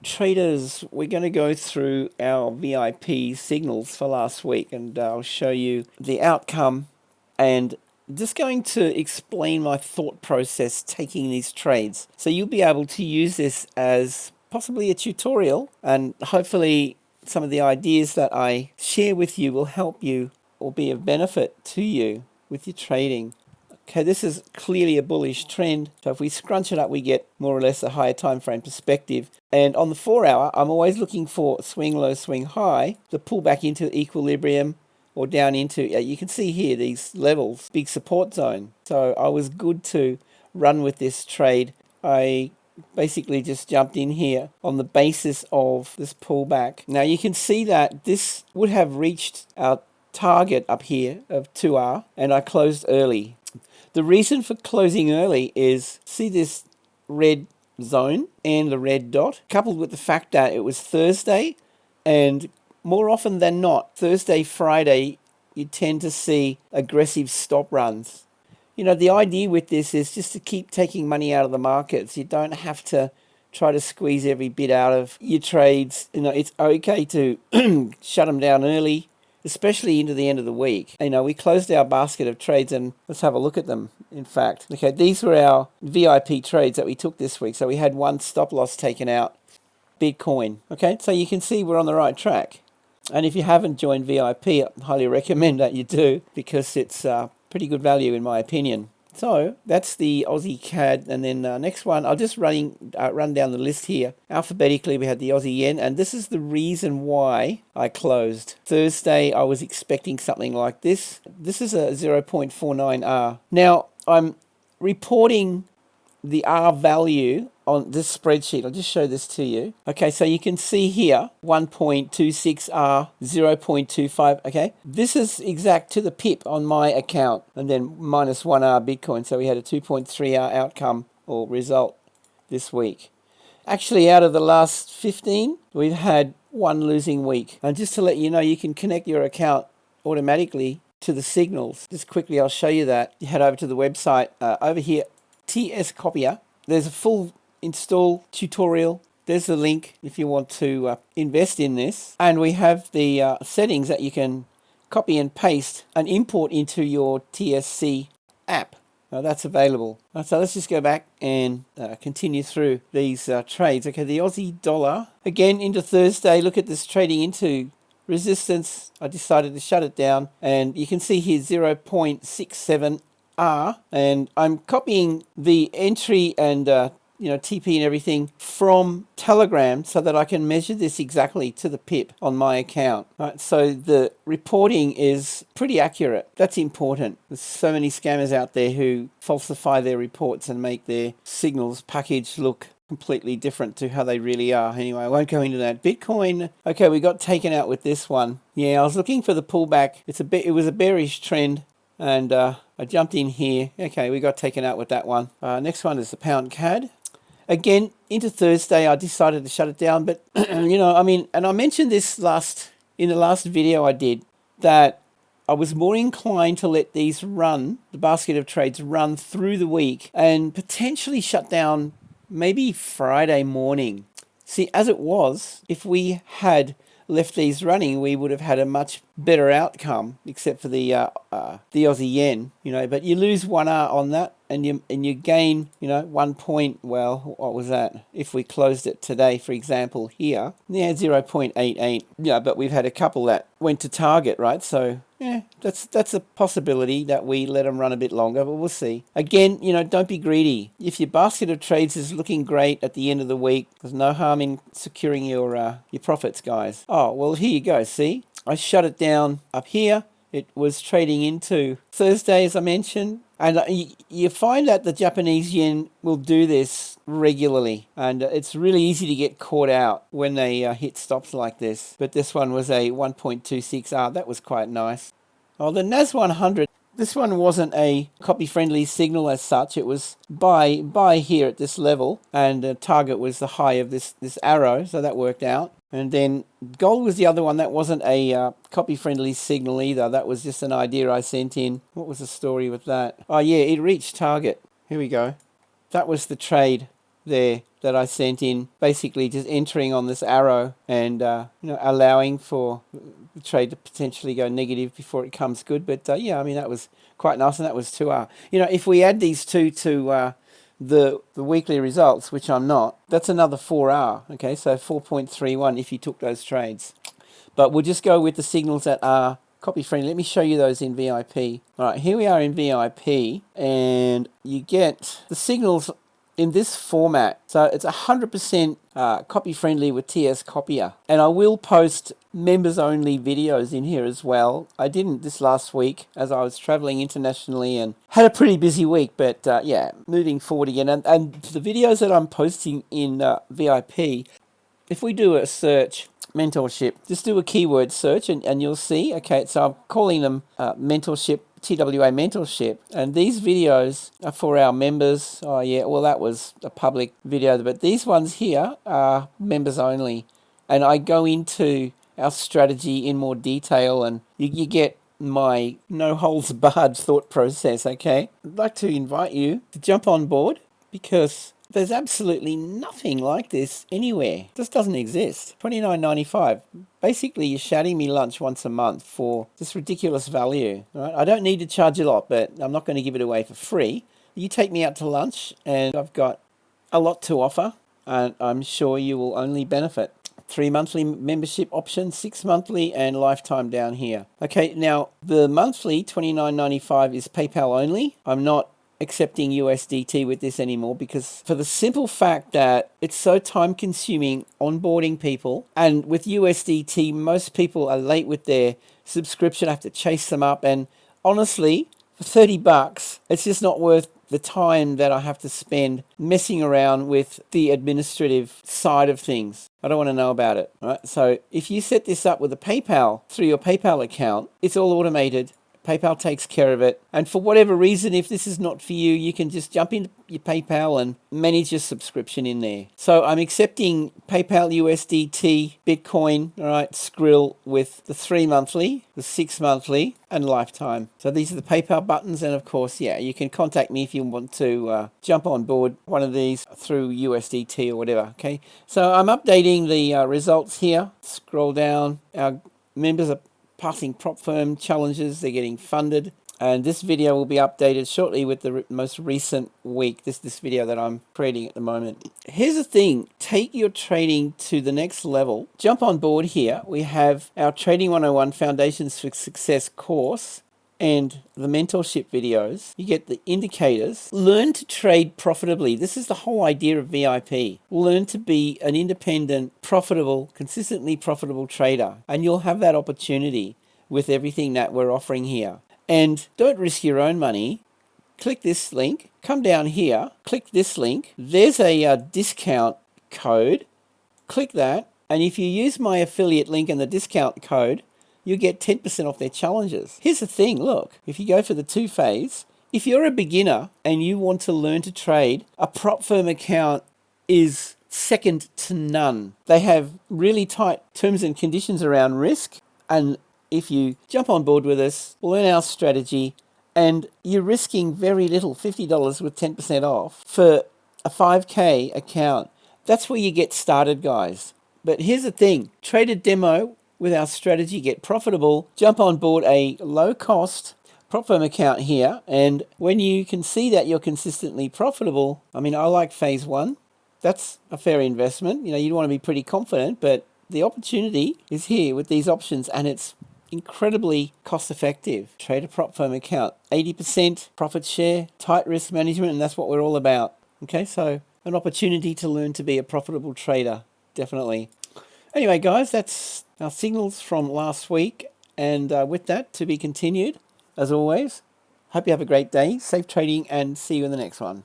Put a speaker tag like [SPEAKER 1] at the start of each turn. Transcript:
[SPEAKER 1] Traders, we're going to go through our VIP signals for last week, and I'll show you the outcome and just going to explain my thought process taking these trades. So you'll be able to use this as possibly a tutorial, and hopefully some of the ideas that I share with you will help you or be of benefit to you with your trading. Okay, this is clearly a bullish trend. So if we scrunch it up, we get more or less a higher time frame perspective. And on the 4 hour, I'm always looking for swing low, swing high to pull back into equilibrium or down into, you can see here, these levels, big support zone. So I was good to run with this trade. I basically just jumped in here on the basis of this pullback. Now you can see that this would have reached our target up here of 2R, and I closed early. The reason for closing early is, see this red zone and the red dot, coupled with the fact that it was Thursday, and more often than not, Thursday, Friday, you tend to see aggressive stop runs. You know, the idea with this is just to keep taking money out of the markets. You don't have to try to squeeze every bit out of your trades. You know, it's okay to shut them down early, especially into the end of the week. You know, we closed our basket of trades, and let's have a look at them, in fact. Okay, these were our VIP trades that we took this week. So we had one stop loss taken out, Bitcoin. Okay, so you can see we're on the right track. And if you haven't joined VIP, I highly recommend that you do, because it's pretty good value in my opinion. So that's the Aussie CAD, and then next one, I'll just run down the list here. Alphabetically, we had the Aussie Yen, and this is the reason why I closed. Thursday, I was expecting something like this. This is a 0.49R. Now, I'm reporting the R value on this spreadsheet. I'll just show this to you. Okay, so you can see here 1.26R, 0.25. Okay, this is exact to the pip on my account, and then minus 1R Bitcoin. So we had a 2.3R outcome or result this week. Actually, out of the last 15, we've had one losing week. And just to let you know, you can connect your account automatically to the signals. Just quickly, I'll show you that. You head over to the website over here, TS Copier. There's a full install tutorial. There's the link if you want to invest in this. And we have the settings that you can copy and paste and import into your TSC app. Now that's available. So let's just go back and continue through these trades. Okay, the Aussie dollar, again into Thursday. Look at this trading into resistance. I decided to shut it down, and you can see here 0.67R, and I'm copying the entry and TP and everything from Telegram so that I can measure this exactly to the pip on my account. Right, so the reporting is pretty accurate. That's important. There's so many scammers out there who falsify their reports and make their signals package look completely different to how they really are. Anyway, I won't go into that. Bitcoin, okay, we got taken out with this one. Yeah, I was looking for the pullback. It was a bearish trend, and I jumped in here. Okay, we got taken out with that one. Next one is the pound CAD. Again, into Thursday, I decided to shut it down, but and I mentioned this in the last video I did, that I was more inclined to let these run, the basket of trades run through the week and potentially shut down maybe Friday morning. See, as it was, if we had left these running, we would have had a much better outcome, except for the Aussie yen, but you lose 1R on that, and you gain, 1 point. Well, what was that? If we closed it today, for example, here, 0.88. Yeah, but we've had a couple that went to target, right? So yeah, that's a possibility that we let them run a bit longer, but we'll see. Again, don't be greedy. If your basket of trades is looking great at the end of the week, there's no harm in securing your profits, guys. Oh, well, here you go. See, I shut it down up here. It was trading into Thursday, as I mentioned. And you find that the Japanese yen will do this regularly. And it's really easy to get caught out when they hit stops like this. But this one was a 1.26R. That was quite nice. Oh, the NAS 100. This one wasn't a copy-friendly signal as such. It was buy here at this level. And the target was the high of this arrow. So that worked out. And then gold was the other one. That wasn't a copy-friendly signal either. That was just an idea I sent in. What was the story with that? Oh, yeah, it reached target. Here we go. That was the trade. there that I sent in, basically just entering on this arrow and allowing for the trade to potentially go negative before it comes good. But yeah, I mean, that was quite nice, and that was 2R. If we add these two to the weekly results, which I'm not, that's another 4R. Okay, so 4.31 if you took those trades. But we'll just go with the signals that are copy friendly. Let me show you those in VIP. All right, here we are in VIP, and you get the signals in this format. So it's 100% copy friendly with TS Copier. And I will post members only videos in here as well. I didn't this last week as I was traveling internationally and had a pretty busy week, but yeah, moving forward again. And the videos that I'm posting in VIP, if we do a search, mentorship, just do a keyword search and you'll see, okay, so I'm calling them mentorship, TWA mentorship, and these videos are for our members. Oh yeah, well that was a public video, but these ones here are members only, and I go into our strategy in more detail, and you get my no holds barred thought process. Okay, I'd like to invite you to jump on board, because there's absolutely nothing like this anywhere. It just doesn't exist. $29.95. Basically, you're shouting me lunch once a month for this ridiculous value. Right? I don't need to charge a lot, but I'm not going to give it away for free. You take me out to lunch, and I've got a lot to offer, and I'm sure you will only benefit. 3 monthly membership options, 6 monthly, and lifetime down here. Okay, now the monthly $29.95 is PayPal only. I'm not accepting USDT with this anymore, because for the simple fact that it's so time consuming onboarding people, and with USDT most people are late with their subscription. I have to chase them up, and honestly for $30 it's just not worth the time that I have to spend messing around with the administrative side of things. I don't want to know about it. Right? So if you set this up with a PayPal through your PayPal account, it's all automated. PayPal takes care of it. And for whatever reason, if this is not for you, you can just jump into your PayPal and manage your subscription in there. So I'm accepting PayPal USDT, Bitcoin, all right, Skrill with the 3 monthly, the 6 monthly, and lifetime. So these are the PayPal buttons. And of course, yeah, you can contact me if you want to jump on board one of these through USDT or whatever. Okay. So I'm updating the results here. Scroll down. Our members are passing prop firm challenges, they're getting funded, and this video will be updated shortly with the most recent week, this video that I'm creating at the moment. Here's the thing, take your trading to the next level. Jump on board here. We have our Trading 101 Foundations for Success course and the mentorship videos. You get the indicators. Learn to trade profitably. This is the whole idea of VIP. Learn to be an independent, profitable, consistently profitable trader, and you'll have that opportunity with everything that we're offering here. And don't risk your own money. Click this link, come down here, click this link. There's a discount code. Click that, and if you use my affiliate link and the discount code, you get 10% off their challenges. Here's the thing, look, if you go for the 2-phase, if you're a beginner and you want to learn to trade, a prop firm account is second to none. They have really tight terms and conditions around risk, and if you jump on board with us, learn our strategy, and you're risking very little, $50 with 10% off for a 5K account. That's where you get started, guys. But here's the thing, trade a demo with our strategy, get profitable, jump on board a low-cost prop firm account here, and when you can see that you're consistently profitable, I mean, I like phase 1. That's a fair investment. You want to be pretty confident, but the opportunity is here with these options, and it's incredibly cost-effective. Trade a prop firm account, 80% profit share, tight risk management, and that's what we're all about. Okay, so an opportunity to learn to be a profitable trader, definitely. Anyway, guys, that's our signals from last week, and with that, to be continued. As always, hope you have a great day, safe trading, and see you in the next one.